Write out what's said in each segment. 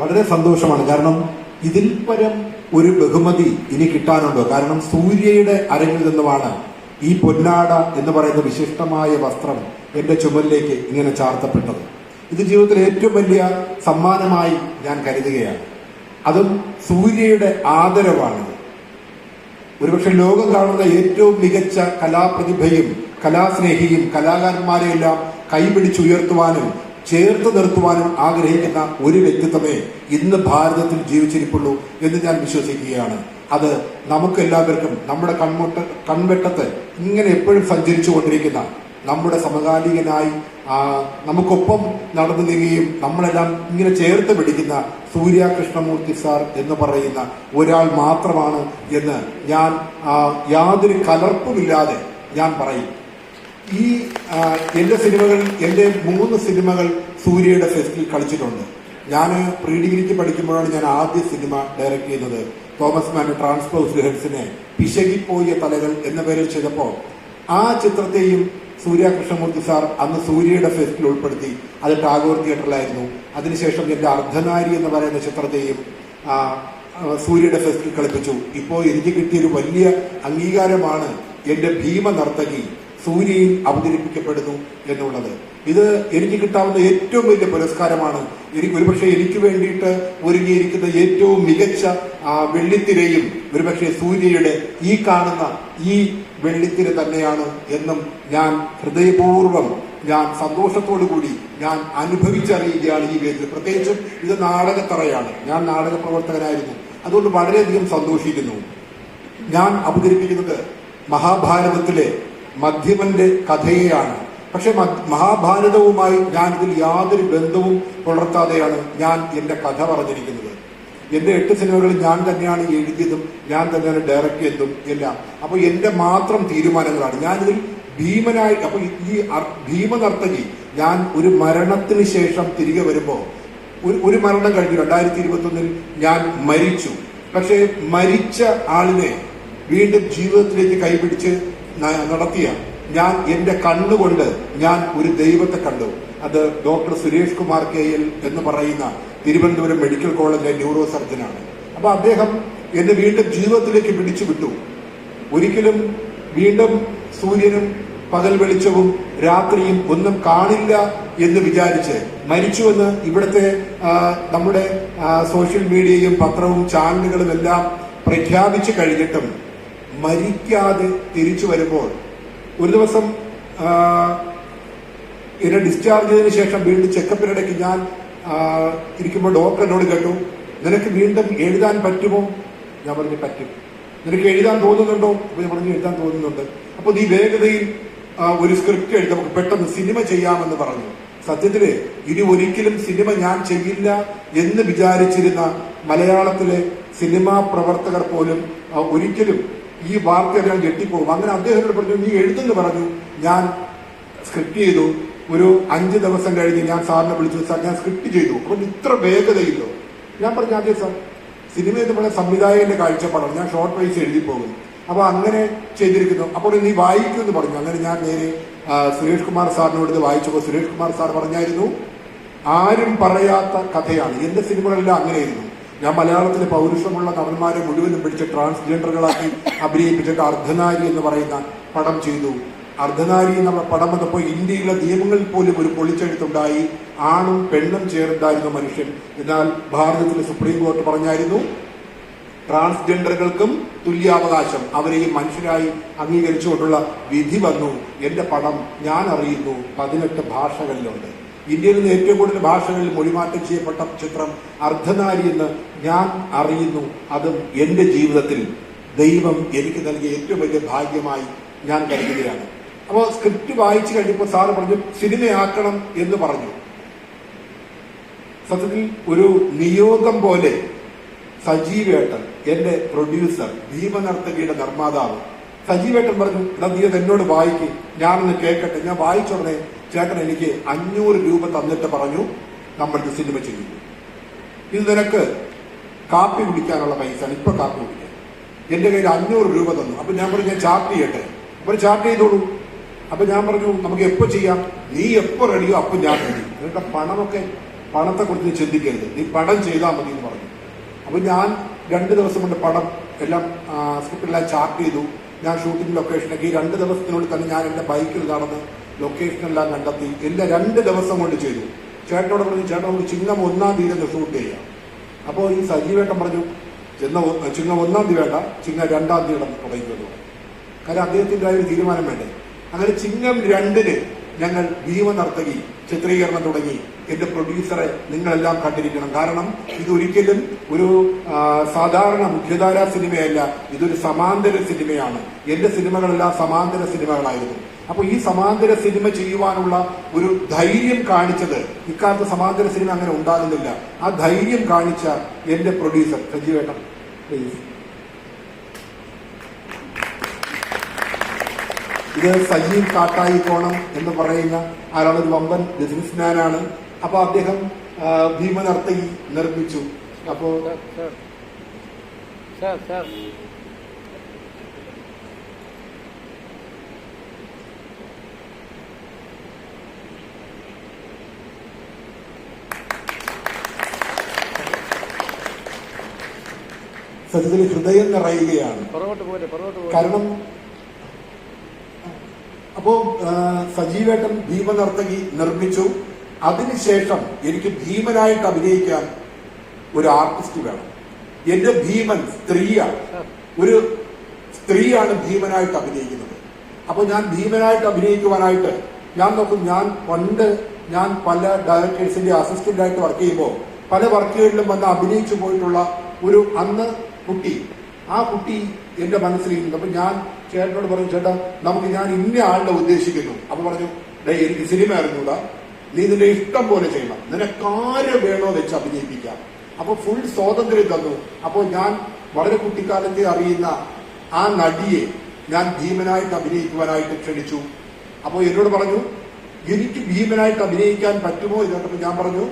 വളരെ സന്തോഷമാണ്. കാരണം ഇതിൽ പരം ഒരു ബഹുമതി ഇനി കിട്ടാനുണ്ടോ? കാരണം സൂര്യയുടെ അരങ്ങിൽ നിന്നുമാണ് ഈ പൊന്നാട എന്ന് പറയുന്ന വിശിഷ്ടമായ വസ്ത്രം എന്റെ ചുമലിലേക്ക് ഇങ്ങനെ ചാർത്തപ്പെട്ടത്. ഇത് ജീവിതത്തിലെ ഏറ്റവും വലിയ സമ്മാനമായി ഞാൻ കരുതുകയാണ്. അതും സൂര്യയുടെ ആദരവാണിത്. ഒരുപക്ഷെ ലോകം കാണുന്ന ഏറ്റവും മികച്ച കലാപ്രതിഭയും കലാസ്നേഹിയും കലാകാരന്മാരെയെല്ലാം കൈപിടിച്ചുയർത്തുവാനും ചേർത്ത് നിർത്തുവാനും ആഗ്രഹിക്കുന്ന ഒരു വ്യക്തിത്വമേ ഇന്ന് ഭാരതത്തിൽ ജീവിച്ചിരിപ്പുള്ളൂ എന്ന് ഞാൻ വിശ്വസിക്കുകയാണ്. അത് നമുക്കെല്ലാവർക്കും നമ്മുടെ കൺവെട്ടത്ത് ഇങ്ങനെ എപ്പോഴും സഞ്ചരിച്ചു കൊണ്ടിരിക്കുന്ന നമ്മുടെ സമകാലികനായി നമുക്കൊപ്പം നടന്നു നീങ്ങുകയും നമ്മളെല്ലാം ഇങ്ങനെ ചേർത്ത് പിടിക്കുന്ന സൂര്യ കൃഷ്ണമൂർത്തി സാർ എന്ന് പറയുന്ന ഒരാൾ മാത്രമാണ് എന്ന് ഞാൻ യാതൊരു കലർപ്പുമില്ലാതെ ഞാൻ പറയും. ഈ എന്റെ 3 സിനിമകൾ സൂര്യയുടെ ഫെസ്റ്റിൽ കളിച്ചിട്ടുണ്ട്. ഞാൻ പ്രീ ഡിഗ്രിക്ക് പഠിക്കുമ്പോഴാണ് ഞാൻ ആദ്യ സിനിമ ഡയറക്ട് ചെയ്യുന്നത്. തോമസ് മാൻ ട്രാൻസ്പോസ് റിഹേഴ്സിനെ പിശകിപ്പോയ തലകൾ എന്ന പേരിൽ ചെയ്തപ്പോൾ ആ ചിത്രത്തെയും സൂര്യ കൃഷ്ണമൂർത്തി സാർ അന്ന് സൂര്യയുടെ ഫെസ്റ്റിൽ ഉൾപ്പെടുത്തി. അത് ടാഗോർ തിയേറ്ററിലായിരുന്നു. അതിനുശേഷം എന്റെ അർദ്ധനാരി എന്ന് പറയുന്ന ചിത്രത്തെയും സൂര്യയുടെ ഫെസ്റ്റിൽ കളിപ്പിച്ചു. ഇപ്പോൾ എനിക്ക് കിട്ടിയൊരു വലിയ അംഗീകാരമാണ് എന്റെ ഭീമ നർത്തകി സൂര്യയിൽ അവതരിപ്പിക്കപ്പെടുന്നു എന്നുള്ളത്. ഇത് എനിക്ക് കിട്ടാവുന്ന ഏറ്റവും വലിയ പുരസ്കാരമാണ്. ഒരുപക്ഷെ എനിക്ക് വേണ്ടിയിട്ട് ഒരുങ്ങിയിരിക്കുന്ന ഏറ്റവും മികച്ച വെള്ളിത്തിരയും ഒരുപക്ഷെ സൂര്യയുടെ ഈ കാണുന്ന ഈ വെള്ളിത്തിര തന്നെയാണ് എന്നും ഞാൻ ഹൃദയപൂർവ്വം ഞാൻ സന്തോഷത്തോടു കൂടി ഞാൻ അനുഭവിച്ചറിയുകയാണ് ഈ വേദിയിൽ. പ്രത്യേകിച്ചും ഇത് നാടകത്തറയാണ്. ഞാൻ നാടക പ്രവർത്തകനായിരുന്നു. അതുകൊണ്ട് വളരെയധികം സന്തോഷിക്കുന്നു. ഞാൻ അവതരിപ്പിക്കുന്നത് മഹാഭാരതത്തിലെ മധ്യമന്റെ കഥയെയാണ്. പക്ഷെ മഹാഭാരതവുമായി ഞാൻ ഇതിൽ യാതൊരു ബന്ധവും പുലർത്താതെയാണ് ഞാൻ എന്റെ കഥ പറഞ്ഞിരിക്കുന്നത്. എന്റെ 8 സിനിമകളിൽ ഞാൻ തന്നെയാണ് എഴുതിയതും ഞാൻ തന്നെയാണ് ഡയറക്ട് ചെയ്തതും എല്ലാം. അപ്പൊ എന്റെ മാത്രം തീരുമാനങ്ങളാണ്. ഞാനിതിൽ ഭീമനായി. അപ്പൊ ഈ ഭീമനർത്തകി ഞാൻ ഒരു മരണത്തിന് ശേഷം തിരികെ വരുമ്പോ ഒരു മരണം കഴിഞ്ഞു. 2021 ഞാൻ മരിച്ചു. പക്ഷെ മരിച്ച ആളിനെ വീണ്ടും ജീവിതത്തിലേക്ക് കൈപിടിച്ച് നടത്തിയ ഞാൻ എന്റെ കണ്ണുകൊണ്ട് ഞാൻ ഒരു ദൈവത്തെ കണ്ടു. അത് ഡോക്ടർ സുരേഷ് കുമാർ KL എന്ന് പറയുന്ന തിരുവനന്തപുരം മെഡിക്കൽ കോളേജിലെ ന്യൂറോ സർജനാണ്. അപ്പൊ അദ്ദേഹം എന്നെ വീണ്ടും ജീവിതത്തിലേക്ക് പിടിച്ചുവിട്ടു. ഒരിക്കലും വീണ്ടും സൂര്യനും പകൽ വെളിച്ചവും രാത്രിയും ഒന്നും കാണില്ല എന്ന് വിചാരിച്ച് മരിച്ചുവെന്ന് ഇവിടുത്തെ നമ്മുടെ സോഷ്യൽ മീഡിയയും പത്രവും ചാനലുകളും എല്ലാം പ്രഖ്യാപിച്ചു കഴിഞ്ഞിട്ടും മരിക്കാതെ തിരിച്ചു വരുമ്പോൾ ഒരു ദിവസം എന്നെ ഡിസ്ചാർജ് ചെയ്തതിനു ശേഷം വീണ്ടും ചെക്കപ്പിനിടയ്ക്ക് ഞാൻ ഇരിക്കുമ്പോൾ ഡോക്ടർ എന്നോട് കേട്ടു, നിനക്ക് വീണ്ടും എഴുതാൻ പറ്റുമോ? ഞാൻ പറഞ്ഞു പറ്റും. നിനക്ക് എഴുതാൻ തോന്നുന്നുണ്ടോ? അപ്പൊ ഞാൻ പറഞ്ഞു എഴുതാൻ തോന്നുന്നുണ്ട്. അപ്പൊ നീ വേഗതയിൽ ഒരു സ്ക്രിപ്റ്റ് എഴുതി നമുക്ക് പെട്ടെന്ന് സിനിമ ചെയ്യാമെന്ന് പറഞ്ഞു. സത്യത്തില് ഇനി ഒരിക്കലും സിനിമ ഞാൻ ചെയ്യില്ല എന്ന് വിചാരിച്ചിരുന്ന മലയാളത്തിലെ സിനിമാ പ്രവർത്തകർ പോലും ഒരിക്കലും ഈ വാർത്ത ഞാൻ ഞെട്ടിപ്പോകും. അങ്ങനെ അദ്ദേഹത്തോട് പറഞ്ഞു നീ എഴുതെന്ന് പറഞ്ഞു. ഞാൻ സ്ക്രിപ്റ്റ് ചെയ്തു. ഒരു 5 ദിവസം കഴിഞ്ഞ് ഞാൻ സാറിനെ വിളിച്ചു, സാർ ഞാൻ സ്ക്രിപ്റ്റ് ചെയ്തു. അപ്പൊ ഇത്ര വേഗതയില്ലോ? ഞാൻ പറഞ്ഞു അതെ സാർ, സിനിമ എന്ന് പറഞ്ഞ സംവിധായകന്റെ കാഴ്ചപ്പാടാണ്. ഞാൻ ഷോർട്ട് വൈസ് എഴുതി പോകുന്നു. അപ്പൊ അങ്ങനെ ചെയ്തിരിക്കുന്നു. അപ്പോൾ നീ വായിക്കൂ എന്ന് പറഞ്ഞു. അങ്ങനെ ഞാൻ നേരെ സുരേഷ് കുമാർ സാറിനോട് ഇത് വായിച്ചപ്പോൾ സുരേഷ് കുമാർ സാർ പറഞ്ഞായിരുന്നു, ആരും പറയാത്ത കഥയാണ്. എന്റെ സിനിമകളെല്ലാം അങ്ങനെയായിരുന്നു. ഞാൻ മലയാളത്തിലെ പൗരുഷമുള്ള നടന്മാരെ മുഴുവനും പിടിച്ച് ട്രാൻസ്ജെൻഡറുകളാക്കി അഭിനയിപ്പിച്ചിട്ട് അർദ്ധനാരി എന്ന് പറയുന്ന പടം ചെയ്തു. അർദ്ധനാരി എന്ന പടം വന്നപ്പോൾ ഇന്ത്യയിലെ നിയമങ്ങളിൽ പോലും ഒരു പൊളിച്ചെഴുത്തുണ്ടായി. ആണും പെണ്ണും ചേർന്നായിരുന്നു മനുഷ്യൻ. എന്നാൽ ഭാരതത്തിലെ സുപ്രീം കോടതി പറഞ്ഞായിരുന്നു ട്രാൻസ്ജെൻഡറുകൾക്കും തുല്യാവകാശം, അവരെയും മനുഷ്യരായി അംഗീകരിച്ചുകൊണ്ടുള്ള വിധി വന്നു. എന്റെ പടം ഞാൻ അറിയുന്നു 18 ഭാഷകളിലുണ്ട്. ഇന്ത്യയിൽ നിന്ന് ഏറ്റവും കൂടുതൽ ഭാഷകളിൽ മൊഴിമാറ്റം ചെയ്യപ്പെട്ട ചിത്രം അർദ്ധനാരി എന്ന് ഞാൻ അറിയുന്നു. അതും എന്റെ ജീവിതത്തിൽ ദൈവം എനിക്ക് നൽകിയ ഏറ്റവും വലിയ ഭാഗ്യമായി ഞാൻ കരുതുകയാണ്. അപ്പോൾ സ്ക്രിപ്റ്റ് വായിച്ചു കഴിഞ്ഞപ്പോൾ സാറ് പറഞ്ഞു സിനിമയാക്കണം എന്ന് പറഞ്ഞു. സത്യത്തിൽ ഒരു നിയോഗം പോലെ സജീവേട്ടൻ, എന്റെ പ്രൊഡ്യൂസർ, ഭീമനർത്തകിയുടെ നിർമ്മാതാവ് സജീവേട്ടൻ പറഞ്ഞു, എടാ നീ എന്നോട് വായിക്കും, ഞാനൊന്ന് കേൾക്കട്ടെ. ഞാൻ വായിച്ചോടനെ ചേട്ടൻ എനിക്ക് 500 രൂപ തന്നിട്ട് പറഞ്ഞു നമ്മൾക്ക് സിനിമ ചെയ്യുന്നു. ഇത് നിനക്ക് കാപ്പി കുടിക്കാനുള്ള പൈസയാണ്, ഇപ്പൊ കാപ്പി കുടിക്കാൻ. എന്റെ കയ്യിൽ 500 രൂപ തന്നു. അപ്പൊ ഞാൻ പറഞ്ഞു ഞാൻ ചാർട്ട് ചെയ്യട്ടെ. അപ്പൊ ചാർട്ട് ചെയ്തോളൂ. അപ്പൊ ഞാൻ പറഞ്ഞു നമുക്ക് എപ്പോ ചെയ്യാം, നീ എപ്പോ റെഡിയോ അപ്പൊ ഞാൻ റെഡി. എന്നിട്ട് പണത്തെക്കുറിച്ച് നീ ചിന്തിക്കരുത്, നീ പടം ചെയ്താൽ മതി എന്ന് പറഞ്ഞു. അപ്പോൾ ഞാൻ 2 ദിവസം കൊണ്ട് പടം എല്ലാം സ്ക്രിപ്റ്റെല്ലാം ചാർട്ട് ചെയ്തു. ഞാൻ ഷൂട്ടിംഗ് ലൊക്കേഷനൊക്കെ ഈ 2 ദിവസത്തിനുള്ളിൽ തന്നെ ഞാൻ എൻ്റെ ബൈക്കിൽ നടന്ന് ലൊക്കേഷനെല്ലാം കണ്ടെത്തി. എല്ലാം 2 ദിവസം കൊണ്ട് ചെയ്തു. ചേട്ടനോട് പറഞ്ഞു, ചേട്ടൻ നമുക്ക് ചിങ്ങം 1-ാം തീയതി ഒന്ന് ഷൂട്ട് ചെയ്യാം. അപ്പോൾ ഈ സജീവേട്ടൻ പറഞ്ഞു, ചിങ്ങം 1-ാം തീയതി വേണ്ട, ചിങ്ങം 2-ാം തീയതി തുടങ്ങിക്കുമല്ലോ. കാരണം അദ്ദേഹത്തിൻ്റെ ഒരു തീരുമാനം വേണ്ടേ. അങ്ങനെ ചിങ്ങം 2-ന് ഞങ്ങൾ ഭീമനർത്തകി ചിത്രീകരണം തുടങ്ങി. എന്റെ പ്രൊഡ്യൂസറെ നിങ്ങളെല്ലാം കണ്ടിരിക്കണം. കാരണം ഇതൊരിക്കലും ഒരു സാധാരണ മുഖ്യധാരാ സിനിമയല്ല, ഇതൊരു സമാന്തര സിനിമയാണ്. എന്റെ സിനിമകളെല്ലാം സമാന്തര സിനിമകളായിരുന്നു. അപ്പൊ ഈ സമാന്തര സിനിമ ചെയ്യുവാനുള്ള ഒരു ധൈര്യം കാണിച്ചത്, ഇക്കാലത്ത് സമാന്തര സിനിമ അങ്ങനെ ഉണ്ടാകുന്നില്ല, ആ ധൈര്യം കാണിച്ച എന്റെ പ്രൊഡ്യൂസർ സജീവേട്ടൻ പ്ലീസ്. ഇത് സജീവ് കാട്ടായിക്കോണം എന്ന് പറയുന്ന ആളൊരു വമ്പൻ ബിസിനസ്മാനാണ്. അപ്പൊ അദ്ദേഹം ഭീമനർത്തകി നിർമ്മിച്ചു. അപ്പോ സത്യത്തിൽ ഹൃദയം നിറയുകയാണ്. കാരണം അപ്പോ സജീവേട്ടൻ ഭീമനർത്തകി നിർമ്മിച്ചു. അതിനുശേഷം എനിക്ക് ഭീമനായിട്ട് അഭിനയിക്കാൻ ഒരു ആർട്ടിസ്റ്റ് വേണം. എന്റെ ഭീമൻ സ്ത്രീയാണ്, ഒരു സ്ത്രീയാണ് ഭീമനായിട്ട് അഭിനയിക്കുന്നത്. അപ്പൊ ഞാൻ ഭീമനായിട്ട് അഭിനയിക്കുവാനായിട്ട് ഞാൻ നോക്കും. ഞാൻ പല ഡയറക്ടേഴ്സിന്റെ അസിസ്റ്റന്റ് ആയിട്ട് വർക്ക് ചെയ്യുമ്പോൾ പല വർക്കുകളിലും വന്ന് അഭിനയിച്ചു പോയിട്ടുള്ള ഒരു കുട്ടി, ആ കുട്ടി എന്റെ മനസ്സിലിരുന്നു. അപ്പൊ ഞാൻ ചേട്ടനോട് പറഞ്ഞു, ചേട്ടാ നമുക്ക് ഞാൻ ഇന്ന ആളുടെ ഉദ്ദേശിക്കുന്നു. അപ്പൊ പറഞ്ഞു, എനിക്ക് സിനിമ അറിഞ്ഞൂടാ, നീ നിന്റെ ഇഷ്ടം പോലെ ചെയ്യണം, നിനക്കാര് വേണോ വെച്ച് അഭിനയിപ്പിക്കാം. അപ്പൊ ഫുൾ സ്വാതന്ത്ര്യം തന്നു. അപ്പോൾ ഞാൻ വളരെ കുട്ടിക്കാലത്തെ അറിയുന്ന ആ നടിയെ ഞാൻ ഭീമനായിട്ട് അഭിനയിക്കുവാനായിട്ട് ക്ഷണിച്ചു. അപ്പോൾ എന്നോട് പറഞ്ഞു, എനിക്ക് ഭീമനായിട്ട് അഭിനയിക്കാൻ പറ്റുമോ എന്ന് കേട്ടപ്പോൾ ഞാൻ പറഞ്ഞു,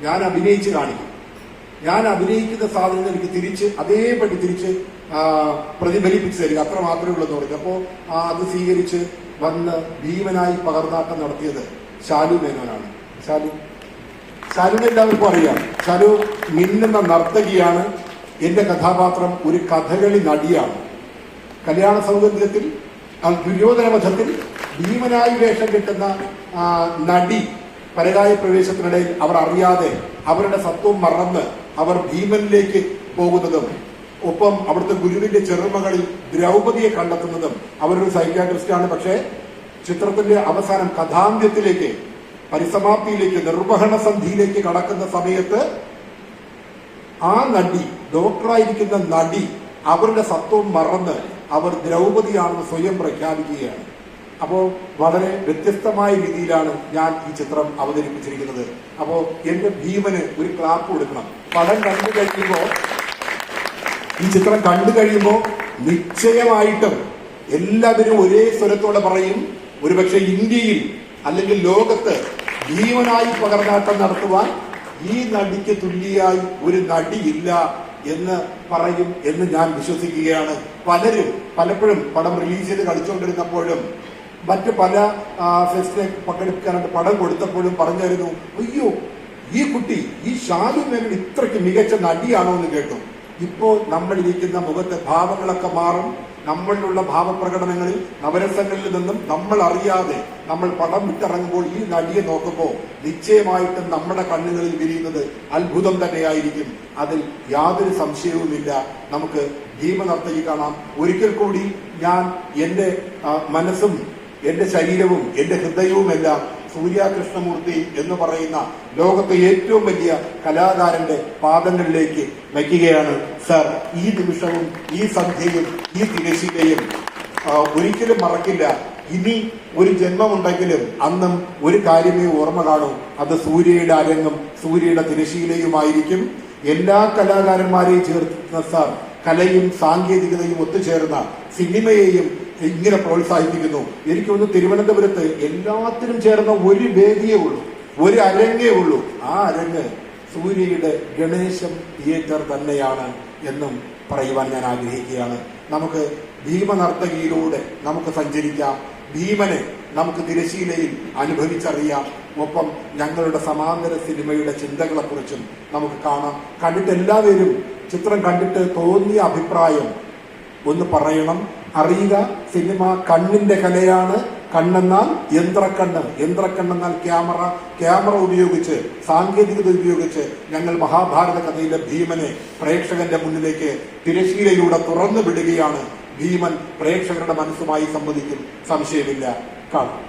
ഞാൻ അഭിനയിച്ച് കാണിക്കും. ഞാൻ അഭിനയിക്കുന്ന സാധനങ്ങൾ എനിക്ക് അതേപടി തിരിച്ച് പ്രതിഫലിപ്പിച്ചു തരിക, അത്ര മാത്രമേ ഉള്ളൂ എന്ന് പറഞ്ഞു. അപ്പോൾ അത് സ്വീകരിച്ച് വന്ന് ഭീമനായി പകർന്നാട്ടം നടത്തിയത് ശാലു മേനോനാണ്. ശാലുവിനെ എല്ലാവർക്കും അറിയാം. ശാലു മിന്നുന്ന നർത്തകിയാണ്. എന്റെ കഥാപാത്രം ഒരു കഥകളി നടിയാണ്. കല്യാണ സൗഗന്ധ്യത്തിൽ ദുര്യോധനവധത്തിൽ ഭീമനായി വേഷം കെട്ടുന്ന നടി പരകായ പ്രവേശത്തിനിടയിൽ അവർ അറിയാതെ അവരുടെ സത്വം മറന്ന് അവർ ഭീമനിലേക്ക് പോകുന്നതും ഒപ്പം അവിടുത്തെ ഗുരുവിന്റെ ചെറുമകളിൽ ദ്രൗപതിയെ കണ്ടെത്തുന്നതും അവരൊരു സൈക്യാട്രിസ്റ്റാണ്. പക്ഷേ ചിത്രത്തിന്റെ അവസാനം കഥാന്ത്യത്തിലേക്ക്, പരിസമാപ്തിയിലേക്ക്, നിർവഹണ സന്ധിയിലേക്ക് കടക്കുന്ന സമയത്ത് ആ നടി, ഡോക്ടറായിരിക്കുന്ന നടി, അവരുടെ സത്വം മറന്ന് അവർ ദ്രൗപതിയാണെന്ന് സ്വയം പ്രഖ്യാപിക്കുകയാണ്. അപ്പോ വളരെ വ്യത്യസ്തമായ രീതിയിലാണ് ഞാൻ ഈ ചിത്രം അവതരിപ്പിച്ചിരിക്കുന്നത്. അപ്പോ എന്റെ ഭീമന് ഒരു ക്ലാപ്പ് കൊടുക്കണം. പടം കണ്ടു കഴിയുമ്പോ, ഈ ചിത്രം കണ്ടു കഴിയുമ്പോ നിശ്ചയമായിട്ടും എല്ലാവരും ഒരേ സ്വരത്തോടെ പറയും, ഒരുപക്ഷെ ഇന്ത്യയിൽ അല്ലെങ്കിൽ ലോകത്ത് ഭീമനായി പകർന്നാട്ടം നടത്തുവാൻ ഈ നടിക്ക് തുല്യയായി ഒരു നടിയില്ല എന്ന് പറയും എന്ന് ഞാൻ വിശ്വസിക്കുകയാണ്. പലപ്പോഴും പടം റിലീസ് ചെയ്ത് കളിച്ചുകൊണ്ടിരുന്നപ്പോഴും മറ്റ് പല ഫെസ്റ്റിനെ പങ്കെടുക്കാനായിട്ട് പടം കൊടുത്തപ്പോഴും പറഞ്ഞായിരുന്നു, അയ്യോ ഈ കുട്ടി, ഈ ശാലു മേനോൻ ഇത്രയ്ക്ക് മികച്ച നടിയാണോ എന്ന് കേട്ടു. ഇപ്പോൾ നമ്മളിരിക്കുന്ന മുഖത്തെ ഭാവങ്ങളൊക്കെ മാറും. നമ്മളിലുള്ള ഭാവപ്രകടനങ്ങളിൽ, നവരസങ്ങളിൽ നിന്നും നമ്മൾ അറിയാതെ നമ്മൾ പടം വിട്ടിറങ്ങുമ്പോൾ ഈ നടിയെ നോക്കുമ്പോൾ നിശ്ചയമായിട്ടും നമ്മുടെ കണ്ണുകളിൽ വിരിയുന്നത് അത്ഭുതം തന്നെയായിരിക്കും. അതിൽ യാതൊരു സംശയവുമില്ല. നമുക്ക് ഭീമനർത്തകി കാണാം. ഒരിക്കൽ കൂടി ഞാൻ എന്റെ മനസ്സും എന്റെ ശരീരവും എന്റെ ഹൃദയവുമെല്ലാം സൂര്യ കൃഷ്ണമൂർത്തി എന്ന് പറയുന്ന ലോകത്തെ ഏറ്റവും വലിയ കലാകാരന്റെ പാദങ്ങളിലേക്ക് വയ്ക്കുകയാണ്. സർ, ഈ നിമിഷവും ഈ സന്ധ്യയും ഈ തിരശീലയും ഒരിക്കലും മറക്കില്ല. ഇനി ഒരു ജന്മമുണ്ടെങ്കിലും അന്നും ഒരു കാര്യമേ ഓർമ്മ കാണൂ, അത് സൂര്യയുടെ അരങ്ങും സൂര്യയുടെ തിരശീലയുമായിരിക്കും. എല്ലാ കലാകാരന്മാരെയും ചേർത്തുന്ന സാർ കലയും സാങ്കേതികതയും ഒത്തുചേർന്ന സിനിമയെയും ഇങ്ങനെ പ്രോത്സാഹിപ്പിക്കുന്നു. എനിക്കൊന്ന് തിരുവനന്തപുരത്ത് എല്ലാത്തിനും ചേർന്ന ഒരു വേദിയേ ഉള്ളൂ, ഒരു അരങ്ങേ ഉള്ളൂ. ആ അരങ്ങ് സൂര്യയുടെ ഗണേശം തിയേറ്റർ തന്നെയാണ് എന്നും പറയുവാൻ ഞാൻ ആഗ്രഹിക്കുകയാണ്. നമുക്ക് ഭീമനർത്തകിയിലൂടെ നമുക്ക് സഞ്ചരിക്കാം. ഭീമനെ നമുക്ക് തിരശീലയിൽ അനുഭവിച്ചറിയാം. ഒപ്പം ഞങ്ങളുടെ സമാന്തര സിനിമയുടെ ചിന്തകളെക്കുറിച്ചും നമുക്ക് കാണാം. കണ്ടിട്ട് എല്ലാവരും ചിത്രം കണ്ടിട്ട് തോന്നിയ അഭിപ്രായം ഒന്ന് പറയണം. അറിയുക, സിനിമ കണ്ണിന്റെ കലയാണ്. കണ്ണെന്നാൽ യന്ത്രക്കണ്ണെന്നാൽ ക്യാമറ ഉപയോഗിച്ച്, സാങ്കേതികത ഉപയോഗിച്ച് ഞങ്ങൾ മഹാഭാരത കഥയിലെ ഭീമനെ പ്രേക്ഷകന്റെ മുന്നിലേക്ക് തിരശീലയിലൂടെ തുറന്നു വിടുകയാണ്. ഭീമൻ പ്രേക്ഷകരുടെ മനസ്സുമായി സംവദിക്കും, സംശയമില്ല. കാണാം.